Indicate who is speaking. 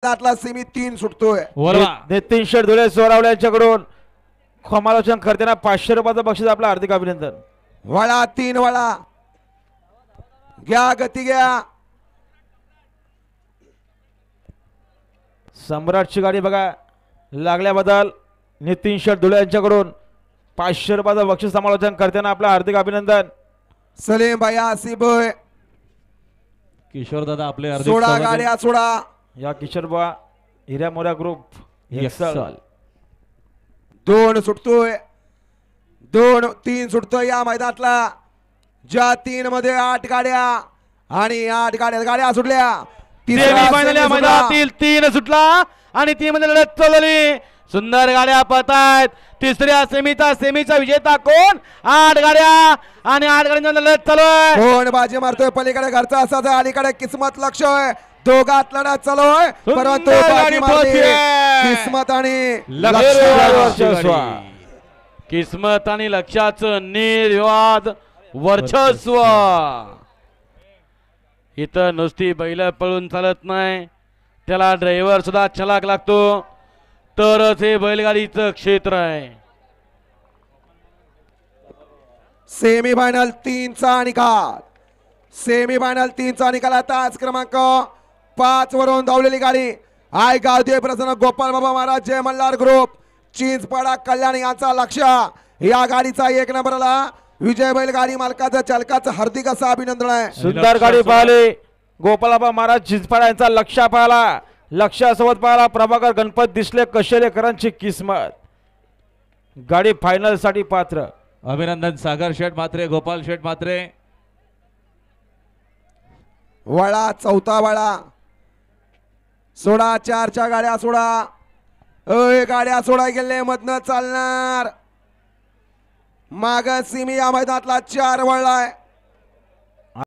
Speaker 1: त्यातला सेमी 3 सुटतोय.
Speaker 2: नितीन शेठ धुळे सोरावले यांच्याकडून समालोचन करताना 500 रुपयाचं बक्षीस आपलं हार्दिक अभिनंदन.
Speaker 1: वळा 3 वळा घ्या गती घ्या.
Speaker 2: सम्राटची गाडी बघा लागल्याबद्दल नितीन शेठ धुळे यांच्याकडून 500 रुपयाचं बक्षीस समालोचन करताना आपलं हार्दिक अभिनंदन.
Speaker 1: सलीम भाई आसिफ
Speaker 3: किशोर दादा आपले
Speaker 1: सोडा गाड्या सोडा.
Speaker 2: या किशोरबा हिऱ्या मोऱ्या ग्रुप
Speaker 1: 2 सुटतोय 2-3 सुटतोय या मैदानातला. ज्या 3 मध्ये 8 गाड्या आणि 8 गाड्या सुटल्या.
Speaker 3: मैदानातील 3 सुटला आणि 3 मध्ये लढत चालली. सुंदर गाड्या पळतायत. तिसऱ्या सेमीचा विजेता कोण? 8 गाड्या आणि 8 गाड्यांचा लढत चालू आहे.
Speaker 1: कोण बाजी मारतोय पलीकडे घरचा असाच अलीकडे किस्मत लक्ष आहे. दोघात लढत चालू आहे परंतु बाजी मारली किस्मत आणि
Speaker 2: वर्चस्व.
Speaker 3: किस्मत आणि लक्षाचं निर्वाद वर्चस्व. इथं नुसती बैल पळून चालत नाही, त्याला ड्रायव्हर सुद्धा छलाक लागतो तरच हे बैलगाडीचं क्षेत्र आहे.
Speaker 1: सेमीफायनल 3चा निकाल. सेमीफायनल 3चा निकाल. तास क्रमांक 5 वरून धावलेली गाडी I Gavdev Prasanna Gopal Baba Maharaj Jai Malhar group Chinchpada कल्याण यांचा लक्ष. या गाडीचा 1 नंबरला विजय बैल गाडी मालकाचं चालकाचं हार्दिक असं अभिनंदन आहे.
Speaker 2: सुंदर गाडी पाहिली गोपालबाबा महाराज चिंचपाडा यांचा लक्ष पाहिला. लक्षासोबत पाहिला प्रभाकर गणपत दिसले कशेलेकरांची किस्मत. गाडी फायनल साठी पात्र.
Speaker 3: अभिनंदन सागर शेठ मात्रे, गोपाल शेठ मात्रे.
Speaker 1: वळा 4था वळा सोडा. 4च्या गाड्या सोडा. गाड्या सोडा गेले मधनं चालणार. माग सिमी या मैदानातला 4 वळलाय.